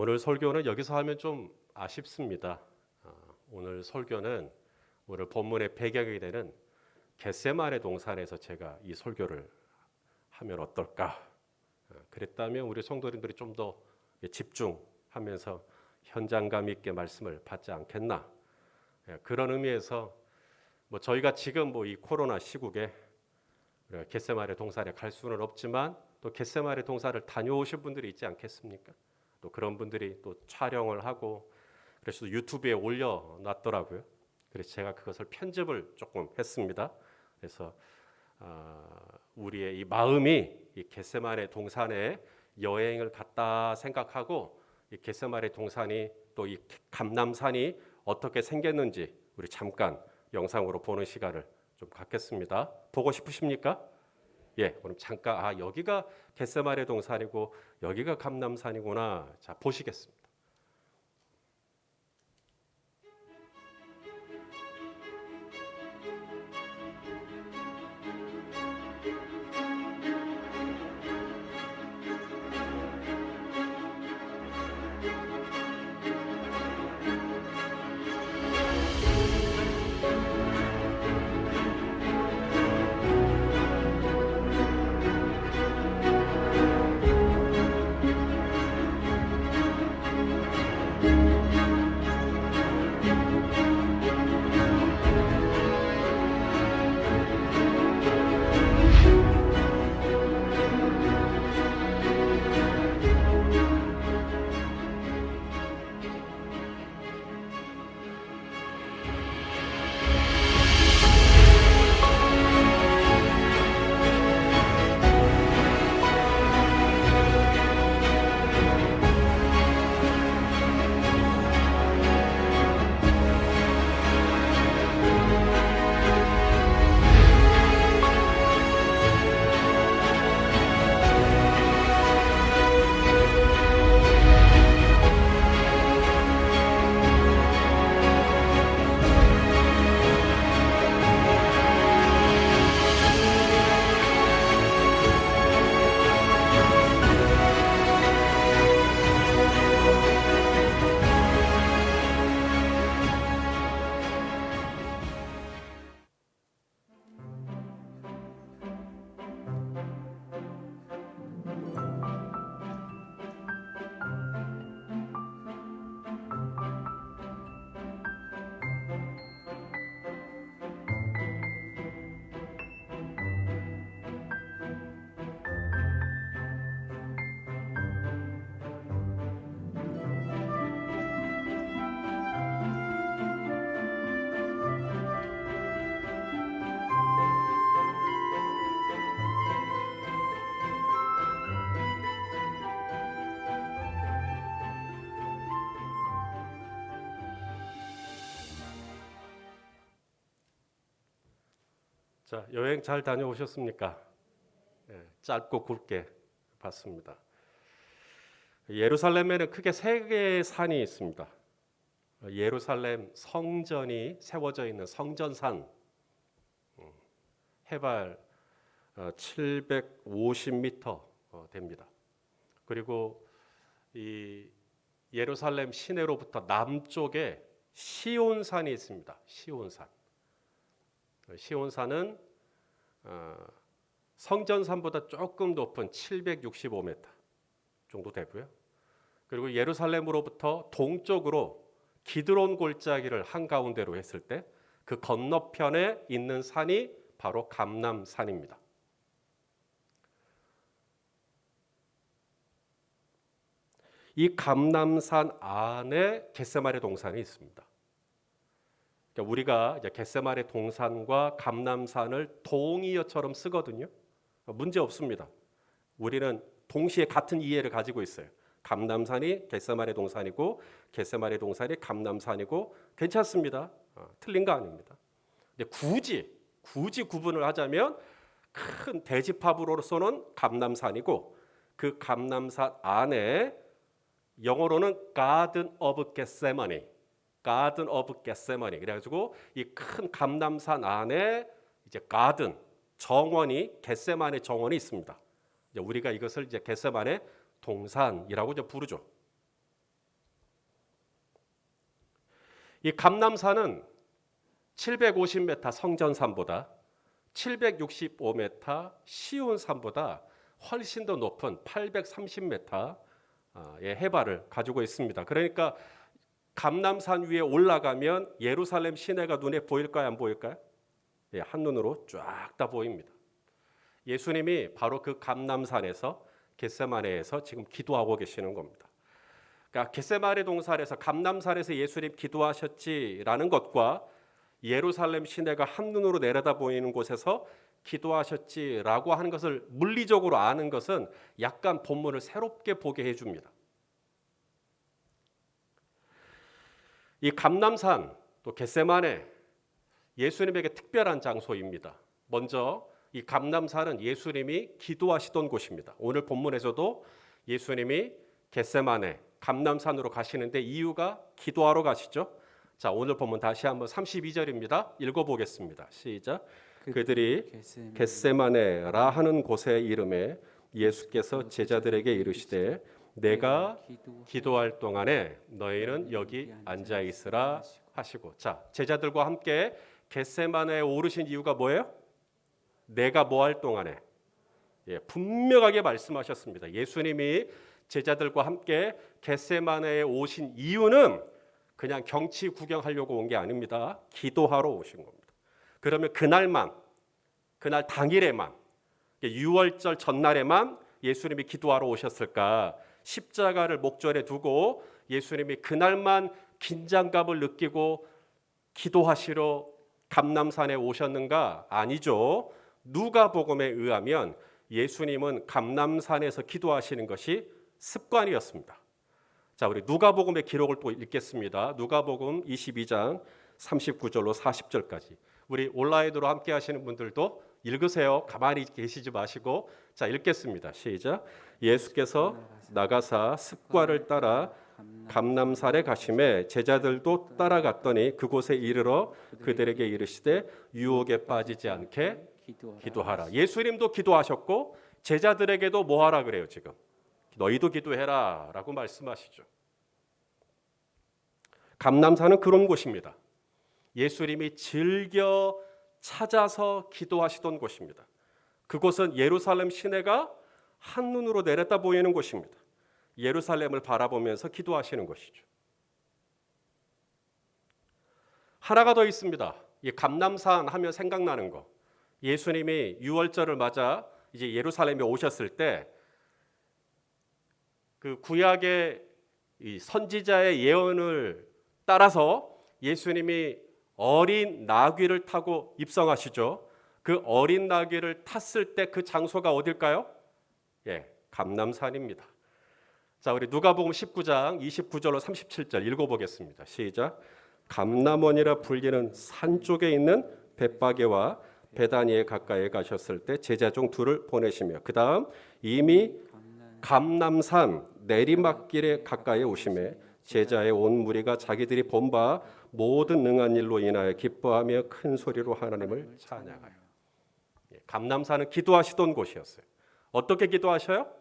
오늘 설교는 여기서 하면 좀 아쉽습니다. 오늘 설교는 오늘 본문의 배경이 되는 겟세마네 동산에서 제가 이 설교를 하면 어떨까? 그랬다면 우리 성도님들이 좀 더 집중하면서 현장감 있게 말씀을 받지 않겠나? 그런 의미에서 저희가 지금 이 코로나 시국에 겟세마네 동산에 갈 수는 없지만 또 겟세마네 동산을 다녀오신 분들이 있지 않겠습니까? 또 그런 분들이 또 촬영을 하고 그래서 유튜브에 올려놨더라고요. 그래서 제가 그것을 편집을 조금 했습니다. 그래서 우리의 이 마음이 이 겟세마네 동산에 여행을 갔다 생각하고 이 겟세마네 동산이 또 이 감람산이 어떻게 생겼는지 우리 잠깐 영상으로 보는 시간을 좀 갖겠습니다. 보고 싶으십니까? 예, 그럼 잠깐 여기가 겟세마네 동산이고 여기가 감람산이구나. 자, 보시겠습니다. 자, 여행 잘 다녀오셨습니까? 짧고 굵게 봤습니다. 예루살렘에는 크게 세 개의 산이 있습니다. 예루살렘 성전이 세워져 있는 성전산, 해발 750m 됩니다. 그리고 이 예루살렘 시내로부터 남쪽에 시온산이 있습니다. 시온산. 시온산은 성전산보다 조금 높은 765m 정도 되고요. 그리고 예루살렘으로부터 동쪽으로 기드론 골짜기를 한가운데로 했을 때 그 건너편에 있는 산이 바로 감람산입니다. 이 감람산 안에 겟세마네 동산이 있습니다. 그러니까 우리가 이제 겟세마네 동산과 감람산을 동의어처럼 쓰거든요. 문제 없습니다. 우리는 동시에 같은 이해를 가지고 있어요. 감람산이 겟세마네 동산이고 겟세마네 동산이 감람산이고 괜찮습니다. 틀린 거 아닙니다. 근데 굳이 구분을 하자면 큰 대지파브로서는 감람산이고 그 감람산 안에 영어로는 Garden of Gethsemane, Garden of Gethsemane. 그래가지고 이 큰 감람산 안에 이제 가든 정원이 겟세마네 정원이 있습니다. 이제 우리가 이것을 이제 겟세마네 동산이라고 이제 부르죠. 이 감람산은 750m 성전산보다 765m 시온산보다 훨씬 더 높은 830m의 해발을 가지고 있습니다. 그러니까 감람산 위에 올라가면 예루살렘 시내가 눈에 보일까요? 안 보일까요? 예, 한눈으로 쫙 다 보입니다. 예수님이 바로 그 감람산에서 겟세마네에서 지금 기도하고 계시는 겁니다. 그러니까 겟세마네 동산에서 감람산에서 예수님 기도하셨지라는 것과 예루살렘 시내가 한눈으로 내려다 보이는 곳에서 기도하셨지라고 하는 것을 물리적으로 아는 것은 약간 본문을 새롭게 보게 해줍니다. 이 감람산 또 겟세마네 예수님에게 특별한 장소입니다. 먼저 이 감람산은 예수님이 기도하시던 곳입니다. 오늘 본문에서도 예수님이 겟세마네 감람산으로 가시는데 이유가 기도하러 가시죠. 자, 오늘 본문 다시 한번 32절입니다. 읽어보겠습니다. 시작. 그들이 겟세마네라 하는 곳의 이름에 예수께서 제자들에게 이르시되 내가 기도할 동안에 너희는 여기 앉아 있으라 하시고, 자, 제자들과 함께 겟세마네에 오르신 이유가 뭐예요? 내가 뭐 할 동안에? 예, 분명하게 말씀하셨습니다. 예수님이 제자들과 함께 겟세마네에 오신 이유는 그냥 경치 구경하려고 온 게 아닙니다. 기도하러 오신 겁니다. 그러면 그날 당일에만, 유월절 전날에만 예수님이 기도하러 오셨을까? 십자가를 목전에 두고 예수님이 그날만 긴장감을 느끼고 기도하시러 감람산에 오셨는가? 아니죠. 누가복음에 의하면 예수님은 감람산에서 기도하시는 것이 습관이었습니다. 자, 우리 누가복음의 기록을 또 읽겠습니다. 누가복음 22장 39절로 40절까지. 우리 온라인으로 함께 하시는 분들도 읽으세요. 가만히 계시지 마시고. 자, 읽겠습니다. 시작. 예수께서 나가사 습과를 따라 감람산에 가심에 제자들도 따라갔더니 그곳에 이르러 그들에게 이르시되 유혹에 빠지지 않게 기도하라. 예수님도 기도하셨고 제자들에게도 뭐 하라 그래요? 지금 너희도 기도해라 라고 말씀하시죠. 감람산은 그런 곳입니다. 예수님이 즐겨 찾아서 기도하시던 곳입니다. 그곳은 예루살렘 시내가 한눈으로 내렸다 보이는 곳입니다. 예루살렘을 바라보면서 기도하시는 것이죠. 하나가 더 있습니다. 이 감람산 하면 생각나는 거. 예수님이 유월절을 맞아 이제 예루살렘에 오셨을 때 그 구약의 이 선지자의 예언을 따라서 예수님이 어린 나귀를 타고 입성하시죠. 그 어린 나귀를 탔을 때 그 장소가 어딜까요? 예, 감람산입니다. 자, 우리 누가복음 19장 29절로 37절 읽어보겠습니다. 시작. 감람원이라 불리는 산 쪽에 있는 벳바게와 베다니에 가까이 가셨을 때 제자 중 둘을 보내시며 그 다음 이미 감람산 내리막길에 가까이 오심에 제자의 온 무리가 자기들이 본 바 모든 능한 일로 인하여 기뻐하며 큰 소리로 하나님을 찬양하여. 감람산은 기도하시던 곳이었어요. 어떻게 기도하셔요?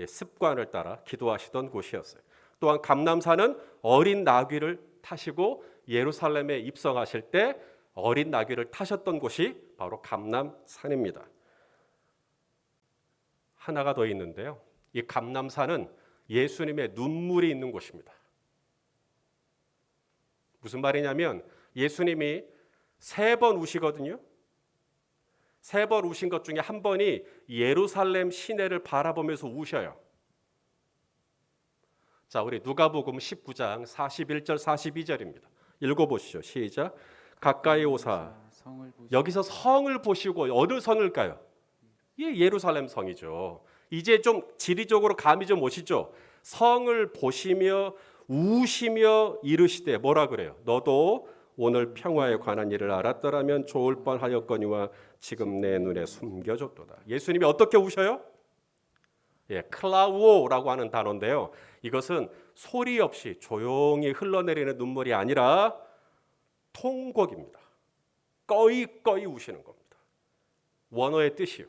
습관을 따라 기도하시던 곳이었어요. 또한 감람산은 어린 나귀를 타시고 예루살렘에 입성하실 때 어린 나귀를 타셨던 곳이 바로 감람산입니다. 하나가 더 있는데요. 이 감람산은 예수님의 눈물이 있는 곳입니다. 무슨 말이냐면 예수님이 3번 우시거든요. 3번 우신 것 중에 한 번이 예루살렘 시내를 바라보면서 우셔요. 자, 우리 누가복음 19장 41절 42절입니다. 읽어보시죠. 시작. 가까이 오사. 여기서 성을 보시고 어느 성일까요? 예루살렘 성이죠. 이제 좀 지리적으로 감이 좀 오시죠. 성을 보시며 우시며 이르시되 뭐라 그래요? 너도 오늘 평화에 관한 일을 알았더라면 좋을 뻔하였거니와 지금 내 눈에 숨겨졌도다. 예수님이 어떻게 우셔요? 클라우오라고 하는 단어인데요. 이것은 소리 없이 조용히 흘러내리는 눈물이 아니라 통곡입니다. 꺼이 우시는 겁니다. 원어의 뜻이요.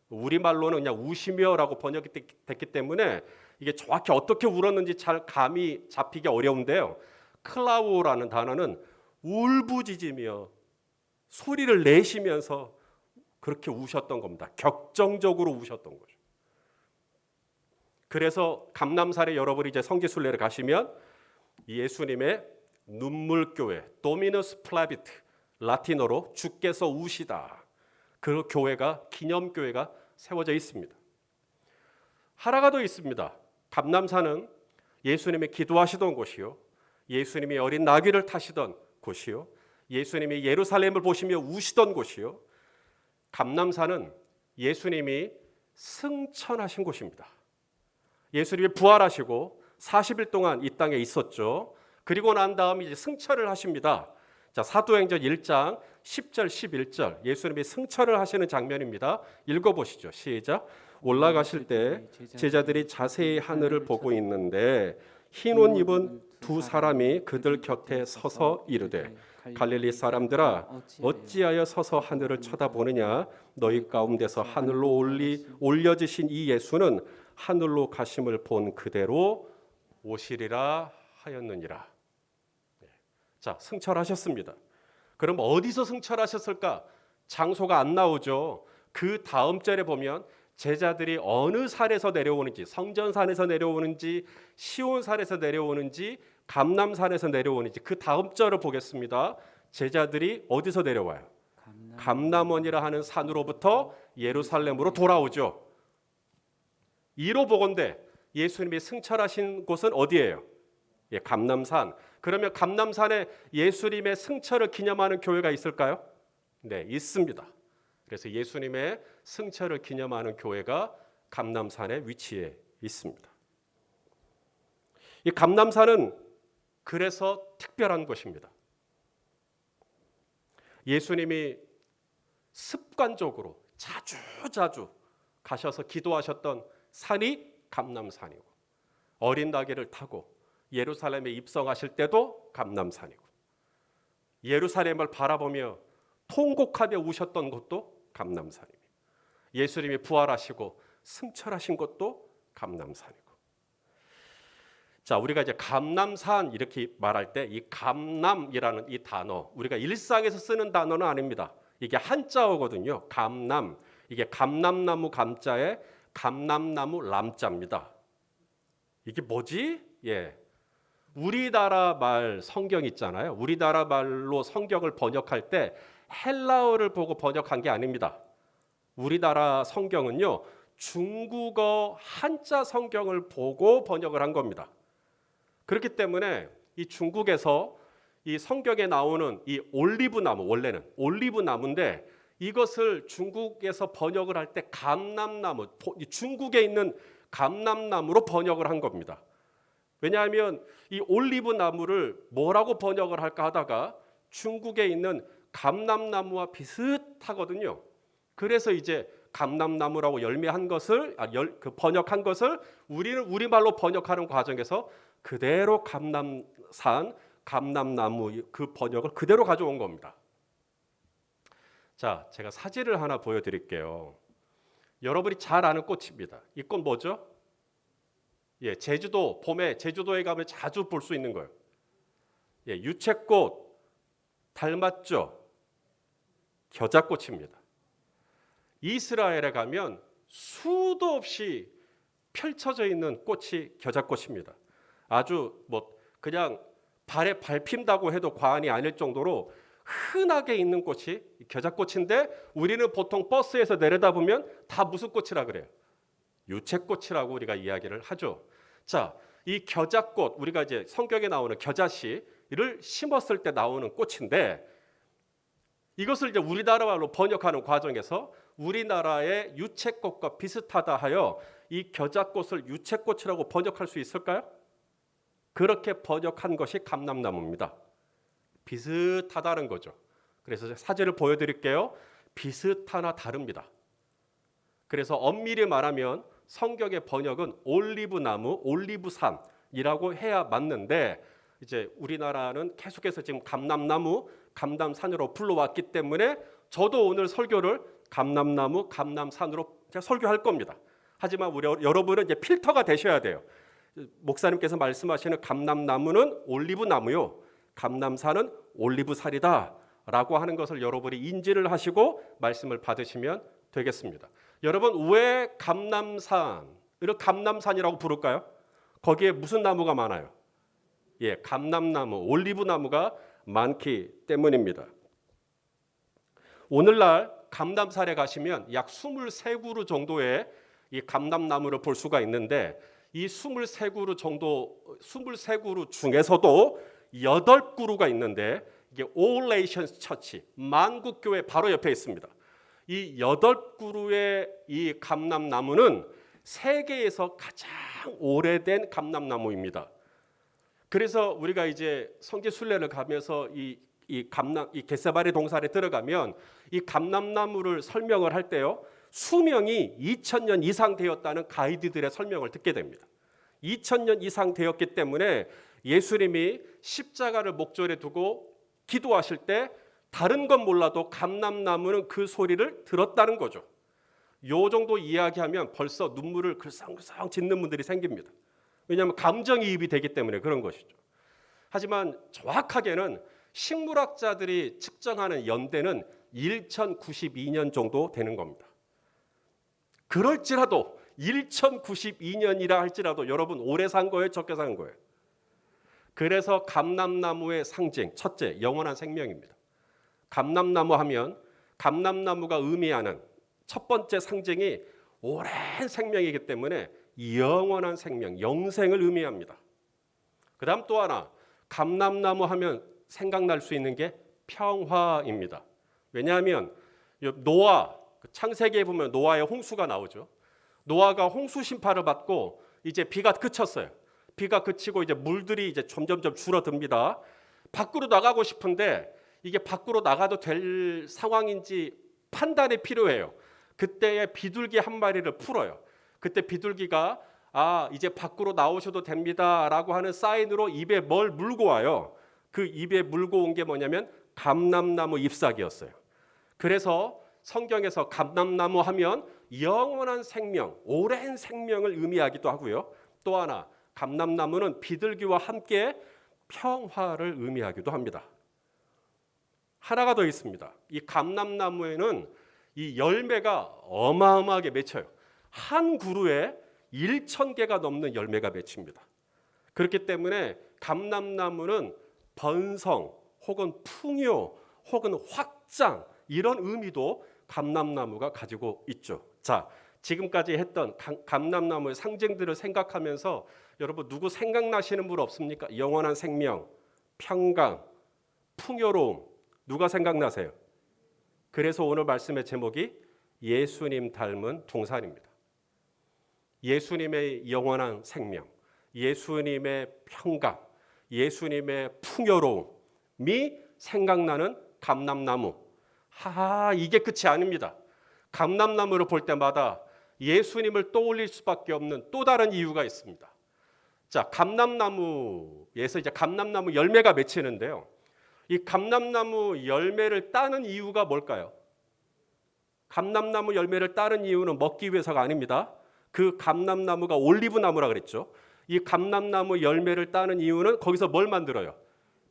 우리말로는 그냥 우시며라고 번역이 됐기 때문에 이게 정확히 어떻게 울었는지 잘 감이 잡히기 어려운데요. 클라우라는 단어는 울부짖으며 소리를 내시면서 그렇게 우셨던 겁니다. 격정적으로 우셨던 거죠. 그래서 감람산에 여러분이 이제 성지순례를 가시면 예수님의 눈물교회, 도미너스 플라비트, 라틴어로 주께서 우시다. 그 교회가, 기념교회가 세워져 있습니다. 하나가 더 있습니다. 감람산은 예수님이 기도하시던 곳이요, 예수님이 어린 나귀를 타시던 곳이요, 예수님이 예루살렘을 보시며 우시던 곳이요, 감람산은 예수님이 승천하신 곳입니다. 예수님이 부활하시고 40일 동안 이 땅에 있었죠. 그리고 난 다음 이제 승천을 하십니다. 자, 사도행전 1장 10절 11절 예수님이 승천을 하시는 장면입니다. 읽어보시죠. 시작. 올라가실 때 제자들이 자세히 하늘을 보고 있는데 흰 옷 입은 두 사람이 그들 곁에 서서 이르되 갈릴리 사람들아 어찌하여 서서 하늘을 쳐다보느냐 너희 가운데서 하늘로 올려지신 이 예수는 하늘로 가심을 본 그대로 오시리라 하였느니라. 자, 승천하셨습니다. 그럼 어디서 승천하셨을까? 장소가 안 나오죠. 그 다음 절에 보면 제자들이 어느 산에서 내려오는지, 성전산에서 내려오는지, 시온산에서 내려오는지, 감람산에서 내려오는지 그 다음 절을 보겠습니다. 제자들이 어디서 내려와요? 감람원이라 하는 산으로부터 예루살렘으로 돌아오죠. 이로 보건대 예수님이 승천하신 곳은 어디예요? 예, 감람산. 그러면 감람산에 예수님의 승천을 기념하는 교회가 있을까요? 네, 있습니다. 그래서 예수님의 승천을 기념하는 교회가 감람산에 위치해 있습니다. 이 감람산은 그래서 특별한 곳입니다. 예수님이 습관적으로 자주 가셔서 기도하셨던 산이 감람산이고, 어린 나귀를 타고 예루살렘에 입성하실 때도 감람산이고, 예루살렘을 바라보며 통곡하며 우셨던 곳도 감람산입니다. 예수님이 부활하시고 승천하신 곳도 감람산이고. 자, 우리가 이제 감람산 이렇게 말할 때 이 감람이라는 이 단어, 우리가 일상에서 쓰는 단어는 아닙니다. 이게 한자어거든요. 감람. 이게 감람나무 감자에 감람나무 람자입니다. 이게 뭐지? 예. 우리나라 말 성경 있잖아요. 우리나라 말로 성경을 번역할 때 헬라어를 보고 번역한 게 아닙니다. 우리나라 성경은요, 중국어 한자 성경을 보고 번역을 한 겁니다. 그렇기 때문에 이 중국에서 이 성경에 나오는 이 올리브 나무, 원래는 올리브 나무인데 이것을 중국에서 번역을 할 때 감람나무, 중국에 있는 감람나무로 번역을 한 겁니다. 왜냐하면 이 올리브 나무를 뭐라고 번역을 할까 하다가 중국에 있는 감람나무와 비슷하거든요. 그래서 이제 감람나무라고 열매한 것을 번역한 것을 우리는 우리말로 번역하는 과정에서 그대로 감람산, 감람나무 그 번역을 그대로 가져온 겁니다. 자, 제가 사진을 하나 보여드릴게요. 여러분이 잘 아는 꽃입니다. 이 꽃 뭐죠? 예, 제주도 봄에 제주도에 가면 자주 볼 수 있는 거예요. 예, 유채꽃 닮았죠? 겨자꽃입니다. 이스라엘에 가면 수도 없이 펼쳐져 있는 꽃이 겨자꽃입니다. 아주 그냥 발에 밟힌다고 해도 과언이 아닐 정도로 흔하게 있는 꽃이 겨자꽃인데 우리는 보통 버스에서 내려다보면 다 무슨 꽃이라 그래요? 유채꽃이라고 우리가 이야기를 하죠. 자, 이 겨자꽃, 우리가 이제 성경에 나오는 겨자씨를 심었을 때 나오는 꽃인데 이것을 이제 우리나라 말로 번역하는 과정에서 우리나라의 유채꽃과 비슷하다 하여 이 겨자꽃을 유채꽃이라고 번역할 수 있을까요? 그렇게 번역한 것이 감람나무입니다. 비슷하다는 거죠. 그래서 사진을 보여드릴게요. 비슷하나 다릅니다. 그래서 엄밀히 말하면 성경의 번역은 올리브나무, 올리브산이라고 해야 맞는데 이제 우리나라는 계속해서 지금 감람나무, 감람산으로 불러왔기 때문에 저도 오늘 설교를 감람나무, 감람산으로 제가 설교할 겁니다. 하지만 여러분은 이제 필터가 되셔야 돼요. 목사님께서 말씀하시는 감람나무는 올리브 나무요, 감람산은 올리브살이다 라고 하는 것을 여러분이 인지를 하시고 말씀을 받으시면 되겠습니다. 여러분, 왜 감람산을 감람산이라고 부를까요? 거기에 무슨 나무가 많아요? 예, 감람나무, 올리브 나무가 많기 때문입니다. 오늘날 감람산에 가시면 약 23그루 정도의 이 감람나무를 볼 수가 있는데, 이 23그루 중에서도 8그루가 있는데, 이게 All Nations Church, 만국교회 바로 옆에 있습니다. 이 8그루의 이 감람나무는 세계에서 가장 오래된 감람나무입니다. 그래서 우리가 이제 성지 순례를 가면서 이 겟세마네 동산에 들어가면 이 감람나무를 설명을 할 때요, 수명이 2000년 이상 되었다는 가이드들의 설명을 듣게 됩니다. 2000년 이상 되었기 때문에 예수님이 십자가를 목전에 두고 기도하실 때 다른 건 몰라도 감람나무는 그 소리를 들었다는 거죠. 요 정도 이야기하면 벌써 눈물을 글썽글썽 짓는 분들이 생깁니다. 왜냐하면 감정이입이 되기 때문에 그런 것이죠. 하지만 정확하게는 식물학자들이 측정하는 연대는 1092년 정도 되는 겁니다. 그럴지라도 1092년이라 할지라도 여러분 오래 산 거예요, 적게 산 거예요? 그래서 감람나무의 상징, 첫째, 영원한 생명입니다. 감람나무 하면 감람나무가 의미하는 첫 번째 상징이 오랜 생명이기 때문에 영원한 생명, 영생을 의미합니다. 그 다음 또 하나, 감람나무 하면 생각날 수 있는 게 평화입니다. 왜냐하면 노아, 창세기에 보면 노아의 홍수가 나오죠. 노아가 홍수 심판을 받고 이제 비가 그쳤어요. 비가 그치고 이제 물들이 이제 점점점 줄어듭니다. 밖으로 나가고 싶은데 이게 밖으로 나가도 될 상황인지 판단이 필요해요. 그때에 비둘기 한 마리를 풀어요. 그때 비둘기가 이제 밖으로 나오셔도 됩니다라고 하는 사인으로 입에 뭘 물고 와요. 그 입에 물고 온 게 뭐냐면 감람나무 잎사귀였어요. 그래서 성경에서 감람나무 하면 영원한 생명, 오랜 생명을 의미하기도 하고요. 또 하나, 감람나무는 비둘기와 함께 평화를 의미하기도 합니다. 하나가 더 있습니다. 이 감람나무에는 이 열매가 어마어마하게 맺혀요. 한 그루에 1000개가 넘는 열매가 맺힙니다. 그렇기 때문에 감람나무는 번성 혹은 풍요 혹은 확장, 이런 의미도 감람나무가 가지고 있죠. 자, 지금까지 했던 감람나무의 상징들을 생각하면서 여러분 누구 생각나시는 분 없습니까? 영원한 생명, 평강, 풍요로움, 누가 생각나세요? 그래서 오늘 말씀의 제목이 예수님 닮은 동산입니다. 예수님의 영원한 생명, 예수님의 평강, 예수님의 풍요로움이 생각나는 감람나무. 이게 끝이 아닙니다. 감람나무를 볼 때마다 예수님을 떠올릴 수밖에 없는 또 다른 이유가 있습니다. 자, 감람나무에서 이제 감람나무 열매가 맺히는데요. 이 감람나무 열매를 따는 이유가 뭘까요? 감람나무 열매를 따는 이유는 먹기 위해서가 아닙니다. 그 감람나무가 올리브나무라 그랬죠. 이 감람나무 열매를 따는 이유는 거기서 뭘 만들어요?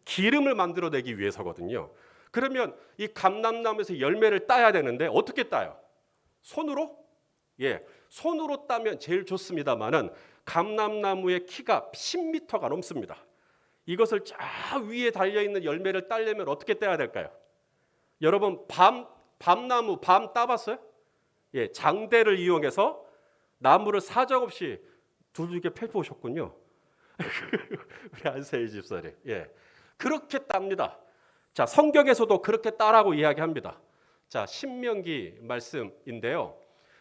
기름을 만들어내기 위해서거든요. 그러면 이 감람나무에서 열매를 따야 되는데 어떻게 따요? 손으로? 예, 손으로 따면 제일 좋습니다만은 감람나무의 키가 10m가 넘습니다. 이것을 저 위에 달려있는 열매를 따려면 어떻게 따야 될까요? 여러분 밤나무 따봤어요? 예, 장대를 이용해서 나무를 사정없이 두들겨 펴보셨군요. 우리 안세희 집사님. 예, 그렇게 땁니다. 자, 성경에서도 그렇게 따라고 이야기합니다. 자, 신명기 말씀인데요.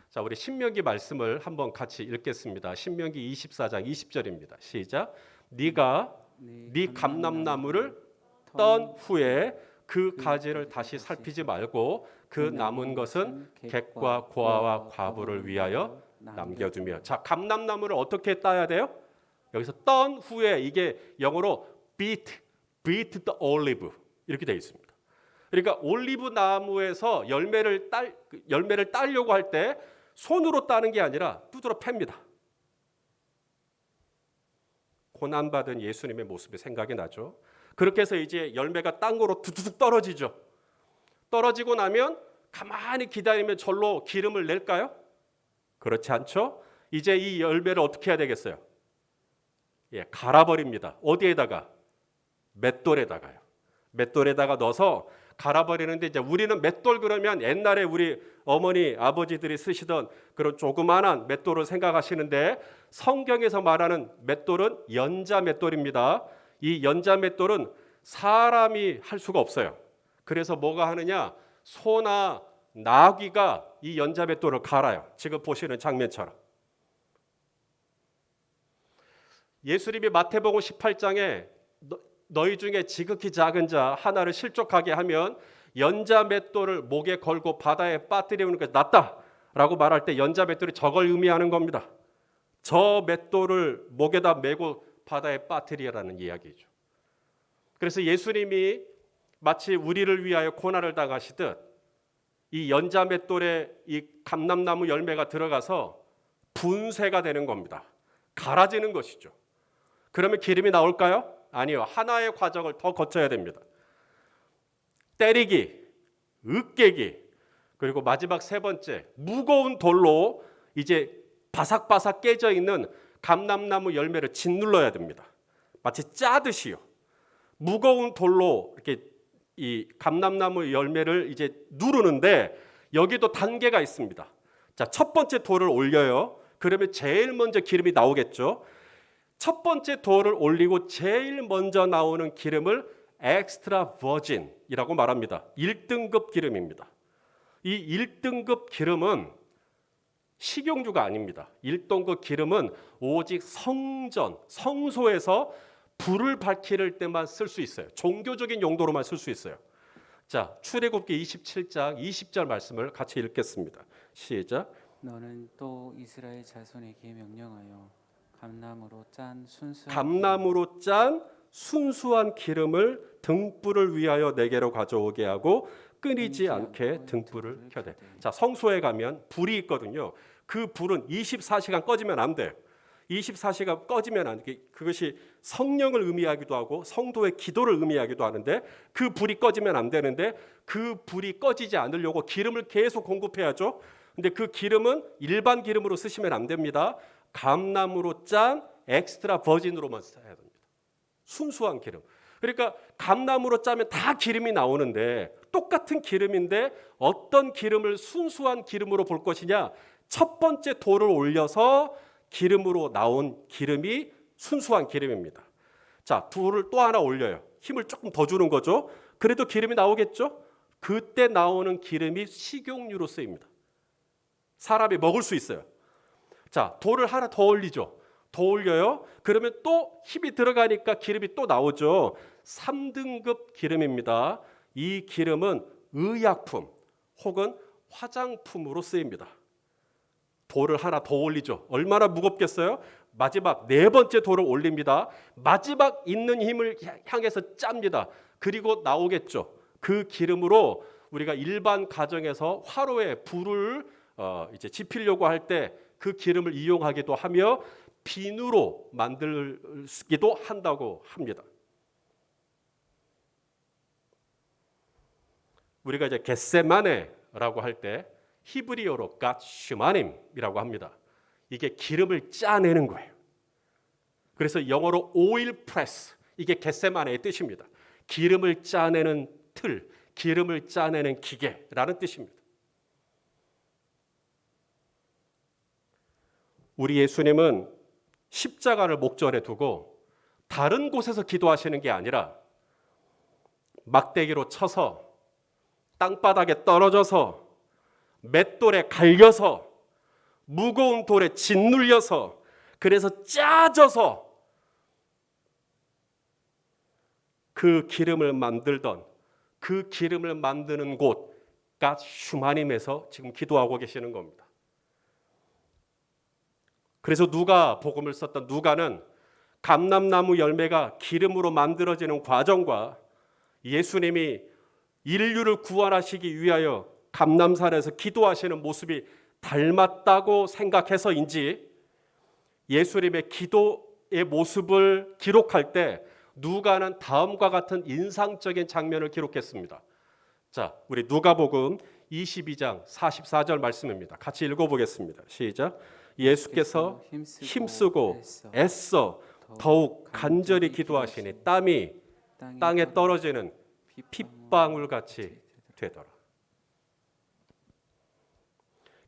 자, 우리 신명기 말씀을 한번 같이 읽겠습니다. 신명기 24장 20절입니다. 시작. 네가 네 감람나무를 떤 후에 그 가지를 다시 살피지 말고 그 남은 것은 객과 고아와 과부를 위하여 남겨두며. 자, 감람나무를 어떻게 따야 돼요? 여기서 떤 후에, 이게 영어로 beat the olive 이렇게 되어 있습니다. 그러니까 올리브 나무에서 열매를 따려고 할 때 손으로 따는 게 아니라 두드러 팹니다. 고난받은 예수님의 모습이 생각이 나죠. 그렇게 해서 이제 열매가 땅으로 두둑 떨어지죠. 떨어지고 나면 가만히 기다리면 절로 기름을 낼까요? 그렇지 않죠? 이제 이 열매를 어떻게 해야 되겠어요? 갈아버립니다. 어디에다가? 맷돌에다가요. 맷돌에다가 넣어서 갈아버리는데, 이제 우리는 맷돌 그러면 옛날에 우리 어머니 아버지들이 쓰시던 그런 조그만한 맷돌을 생각하시는데, 성경에서 말하는 맷돌은 연자 맷돌입니다. 이 연자 맷돌은 사람이 할 수가 없어요. 그래서 뭐가 하느냐? 소나 나귀가 이 연자 맷돌을 갈아요. 지금 보시는 장면처럼. 예수님이 마태복음 18장에 너희 중에 지극히 작은 자 하나를 실족하게 하면 연자 맷돌을 목에 걸고 바다에 빠뜨리는 것이 낫다라고 말할 때, 연자 맷돌이 저걸 의미하는 겁니다. 저 맷돌을 목에다 메고 바다에 빠뜨리라는 이야기죠. 그래서 예수님이 마치 우리를 위하여 고난을 당하시듯 이 연자 맷돌에 이 감람나무 열매가 들어가서 분쇄가 되는 겁니다. 갈아지는 것이죠. 그러면 기름이 나올까요? 아니요. 하나의 과정을 더 거쳐야 됩니다. 때리기, 으깨기, 그리고 마지막 세 번째, 무거운 돌로 이제 바삭바삭 깨져 있는 감람나무 열매를 짓눌러야 됩니다. 마치 짜듯이요. 무거운 돌로 이렇게 이 감람나무 열매를 이제 누르는데, 여기도 단계가 있습니다. 자, 첫 번째 돌을 올려요. 그러면 제일 먼저 기름이 나오겠죠. 첫 번째 돌을 올리고 제일 먼저 나오는 기름을 엑스트라 버진이라고 말합니다. 1등급 기름입니다. 이 1등급 기름은 식용유가 아닙니다. 1등급 기름은 오직 성소에서 불을 밝힐 때만 쓸 수 있어요. 종교적인 용도로만 쓸 수 있어요. 자, 출애굽기 27장 20절 말씀을 같이 읽겠습니다. 시작. 너는 또 이스라엘 자손에게 명령하여 감나무로 짠 순수한 기름을 등불을 위하여 내게로 가져오게 하고 끊이지 않게 등불을 켜대. 자, 성소에 가면 불이 있거든요. 그 불은 24시간 꺼지면 안 돼요. 24시간 꺼지면 안 돼. 그것이 성령을 의미하기도 하고 성도의 기도를 의미하기도 하는데, 그 불이 꺼지면 안 되는데, 그 불이 꺼지지 않으려고 기름을 계속 공급해야죠. 근데 그 기름은 일반 기름으로 쓰시면 안 됩니다. 감나무로 짠 엑스트라 버진으로만 써야 됩니다. 순수한 기름. 그러니까 감나무로 짜면 다 기름이 나오는데, 똑같은 기름인데 어떤 기름을 순수한 기름으로 볼 것이냐? 첫 번째 돌을 올려서 기름으로 나온 기름이 순수한 기름입니다. 자, 불을 또 하나 올려요. 힘을 조금 더 주는 거죠. 그래도 기름이 나오겠죠? 그때 나오는 기름이 식용유로 쓰입니다. 사람이 먹을 수 있어요. 자, 돌을 하나 더 올리죠. 더 올려요. 그러면 또 힘이 들어가니까 기름이 또 나오죠. 3등급 기름입니다. 이 기름은 의약품 혹은 화장품으로 쓰입니다. 돌을 하나 더 올리죠. 얼마나 무겁겠어요? 마지막 네 번째 돌을 올립니다. 마지막 있는 힘을 향해서 짭니다. 그리고 나오겠죠. 그 기름으로 우리가 일반 가정에서 화로에 불을 이제 지피려고 할 때 그 기름을 이용하기도 하며 비누로 만들기도 한다고 합니다. 우리가 이제 겟세마네라고 할 때 히브리어로 갓슈마님이라고 합니다. 이게 기름을 짜내는 거예요. 그래서 영어로 오일 프레스, 이게 겟세마네의 뜻입니다. 기름을 짜내는 틀, 기름을 짜내는 기계라는 뜻입니다. 우리 예수님은 십자가를 목전에 두고 다른 곳에서 기도하시는 게 아니라 막대기로 쳐서 땅바닥에 떨어져서 맷돌에 갈려서 무거운 돌에 짓눌려서 그래서 짜져서 그 기름을 만들던 그 기름을 만드는 곳 갓슈마님에서 지금 기도하고 계시는 겁니다. 그래서 누가 복음을 썼던 누가는 감람나무 열매가 기름으로 만들어지는 과정과 예수님이 인류를 구원하시기 위하여 감람산에서 기도하시는 모습이 닮았다고 생각해서인지 예수님의 기도 모습을 기록할 때 누가는 다음과 같은 인상적인 장면을 기록했습니다. 자, 우리 누가복음 22장 44절 말씀입니다. 같이 읽어보겠습니다. 시작. 예수께서 힘쓰고 애써 더욱 간절히 기도하시니 땀이 땅에 떨어지는 핏방울같이 되더라.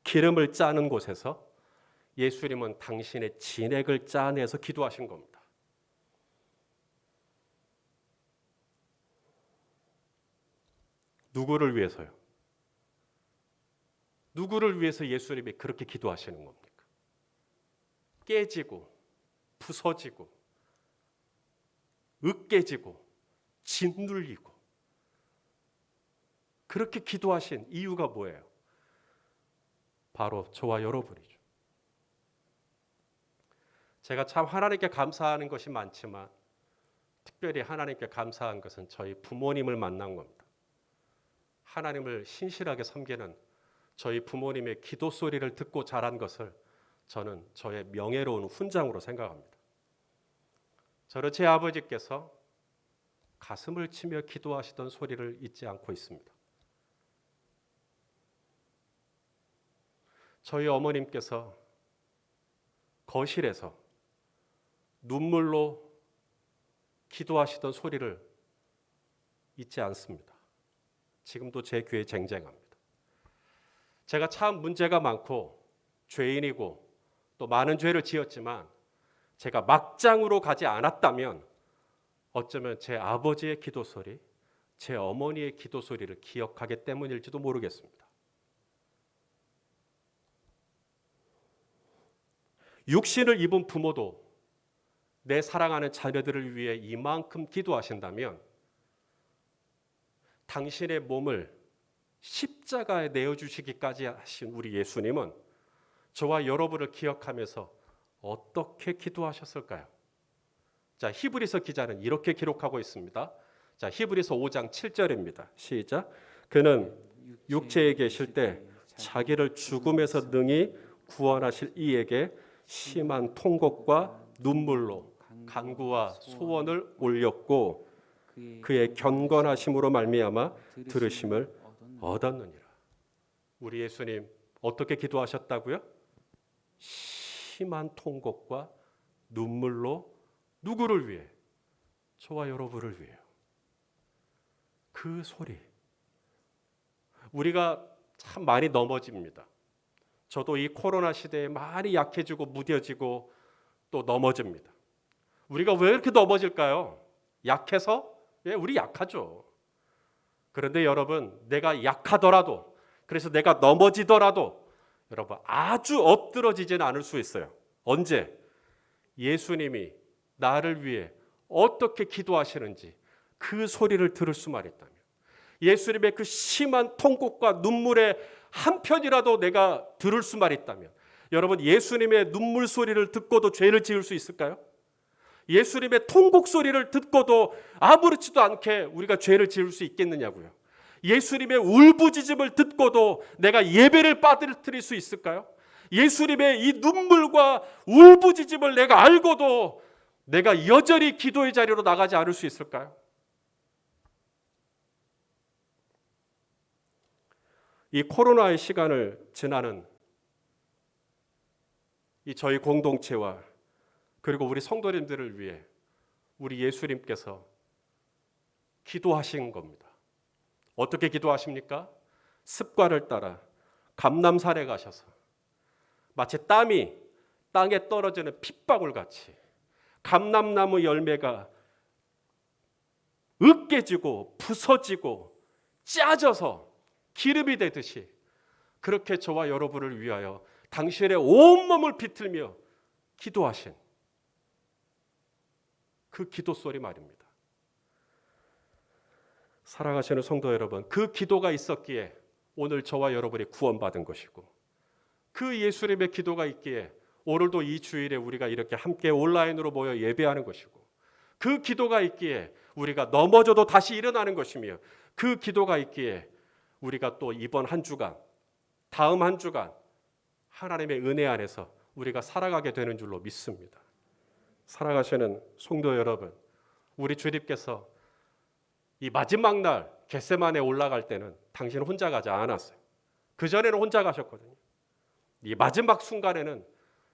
기름을 짜는 곳에서 예수님은 당신의 진액을 짜내서 기도하신 겁니다. 누구를 위해서요? 누구를 위해서 예수님이 그렇게 기도하시는 겁니까? 깨지고 부서지고 으깨지고 짓눌리고 그렇게 기도하신 이유가 뭐예요? 바로 저와 여러분이죠. 제가 참 하나님께 감사하는 것이 많지만 특별히 하나님께 감사한 것은 저희 부모님을 만난 겁니다. 하나님을 신실하게 섬기는 저희 부모님의 기도 소리를 듣고 자란 것을 저는 저의 명예로운 훈장으로 생각합니다. 저는 제 아버지께서 가슴을 치며 기도하시던 소리를 잊지 않고 있습니다. 저희 어머님께서 거실에서 눈물로 기도하시던 소리를 잊지 않습니다. 지금도 제 귀에 쟁쟁합니다. 제가 참 문제가 많고 죄인이고 또 많은 죄를 지었지만 제가 막장으로 가지 않았다면 어쩌면 제 아버지의 기도 소리, 제 어머니의 기도 소리를 기억하기 때문일지도 모르겠습니다. 육신을 입은 부모도 내 사랑하는 자녀들을 위해 이만큼 기도하신다면 당신의 몸을 십자가에 내어주시기까지 하신 우리 예수님은 저와 여러분을 기억하면서 어떻게 기도하셨을까요? 자, 히브리서 기자는 이렇게 기록하고 있습니다. 자, 히브리서 5장 7절입니다. 시작. 그는 육체에 계실 때 자기를 죽음에서 능히 구원하실 이에게 심한 통곡과 눈물로 간구와 소원을 올렸고 그의 경건하심으로 말미암아 들으심을 얻었느니라. 우리 예수님 어떻게 기도하셨다고요? 심한 통곡과 눈물로 누구를 위해? 저와 여러분을 위해요. 그 소리. 우리가 참 많이 넘어집니다. 저도 이 코로나 시대에 많이 약해지고 무뎌지고 또 넘어집니다. 우리가 왜 이렇게 넘어질까요? 약해서? 예, 우리 약하죠. 그런데 여러분, 내가 약하더라도, 그래서 내가 넘어지더라도 여러분 아주 엎드러지지는 않을 수 있어요. 언제? 예수님이 나를 위해 어떻게 기도하시는지 그 소리를 들을 수만 있다면, 예수님의 그 심한 통곡과 눈물의 한편이라도 내가 들을 수만 있다면, 여러분 예수님의 눈물 소리를 듣고도 죄를 지을 수 있을까요? 예수님의 통곡 소리를 듣고도 아무렇지도 않게 우리가 죄를 지을 수 있겠느냐고요. 예수님의 울부짖음을 듣고도 내가 예배를 빠뜨릴 수 있을까요? 예수님의 이 눈물과 울부짖음을 내가 알고도 내가 여전히 기도의 자리로 나가지 않을 수 있을까요? 이 코로나의 시간을 지나는 이 저희 공동체와 그리고 우리 성도님들을 위해 우리 예수님께서 기도하신 겁니다. 어떻게 기도하십니까? 습관을 따라 감람산에 가셔서 마치 땀이 땅에 떨어지는 핏방울 같이 감람나무 열매가 으깨지고 부서지고 짜져서 기름이 되듯이 그렇게 저와 여러분을 위하여 당신의 온몸을 비틀며 기도하신 그 기도 소리 말입니다. 사랑하시는 성도 여러분, 그 기도가 있었기에 오늘 저와 여러분이 구원받은 것이고, 그 예수님의 기도가 있기에 오늘도 이 주일에 우리가 이렇게 함께 온라인으로 모여 예배하는 것이고, 그 기도가 있기에 우리가 넘어져도 다시 일어나는 것이며, 그 기도가 있기에 우리가 또 이번 한 주간, 다음 한 주간 하나님의 은혜 안에서 우리가 살아가게 되는 줄로 믿습니다. 사랑하시는 성도 여러분, 우리 주님께서 이 마지막 날 겟세마네에 올라갈 때는 당신은 혼자 가지 않았어요. 그 전에는 혼자 가셨거든요. 이 마지막 순간에는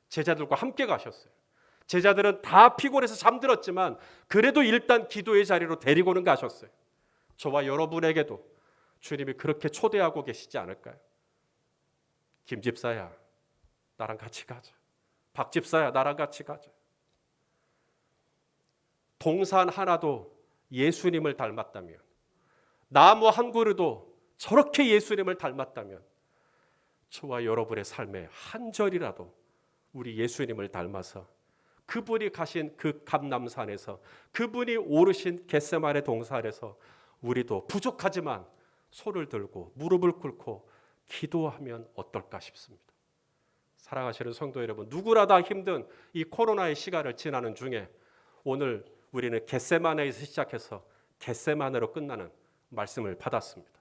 제자들과 함께 가셨어요. 제자들은 다 피곤해서 잠들었지만 그래도 일단 기도의 자리로 데리고는 가셨어요. 저와 여러분에게도 주님이 그렇게 초대하고 계시지 않을까요? 김 집사야, 나랑 같이 가자. 박 집사야, 나랑 같이 가자. 동산 하나도 예수님을 닮았다면, 나무 한 그루도 저렇게 예수님을 닮았다면, 저와 여러분의 삶에 한 절이라도 우리 예수님을 닮아서 그분이 가신 그 감람산에서, 그분이 오르신 겟세마네 동산에서 우리도 부족하지만 손을 들고 무릎을 꿇고 기도하면 어떨까 싶습니다. 사랑하시는 성도 여러분, 누구나 다 힘든 이 코로나의 시간을 지나는 중에 오늘 우리는 겟세마네에서 시작해서 겟세마네로 끝나는 말씀을 받았습니다.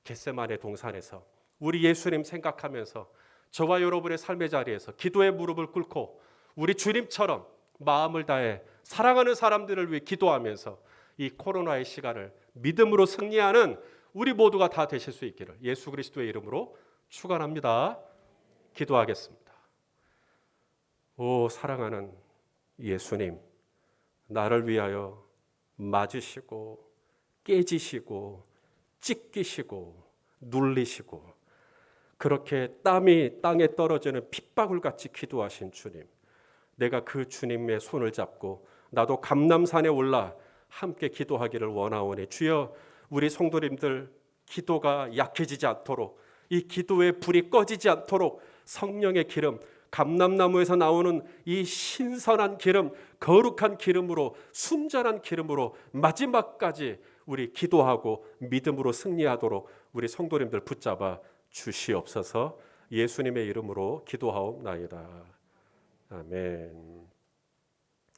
겟세마네 동산에서 우리 예수님 생각하면서 저와 여러분의 삶의 자리에서 기도의 무릎을 꿇고 우리 주님처럼 마음을 다해 사랑하는 사람들을 위해 기도하면서 이 코로나의 시간을 믿음으로 승리하는 우리 모두가 다 되실 수 있기를 예수 그리스도의 이름으로 축원합니다. 기도하겠습니다. 오 사랑하는 예수님, 나를 위하여 맞으시고 깨지시고 찢기시고 눌리시고 그렇게 땀이 땅에 떨어지는 핏방울같이 기도하신 주님, 내가 그 주님의 손을 잡고 나도 감람산에 올라 함께 기도하기를 원하오니 주여, 우리 성도님들 기도가 약해지지 않도록, 이 기도의 불이 꺼지지 않도록 성령의 기름, 감람나무에서 나오는 이 신선한 기름, 거룩한 기름으로, 순전한 기름으로 마지막까지 우리 기도하고 믿음으로 승리하도록 우리 성도님들 붙잡아 주시옵소서. 예수님의 이름으로 기도하옵나이다. 아멘.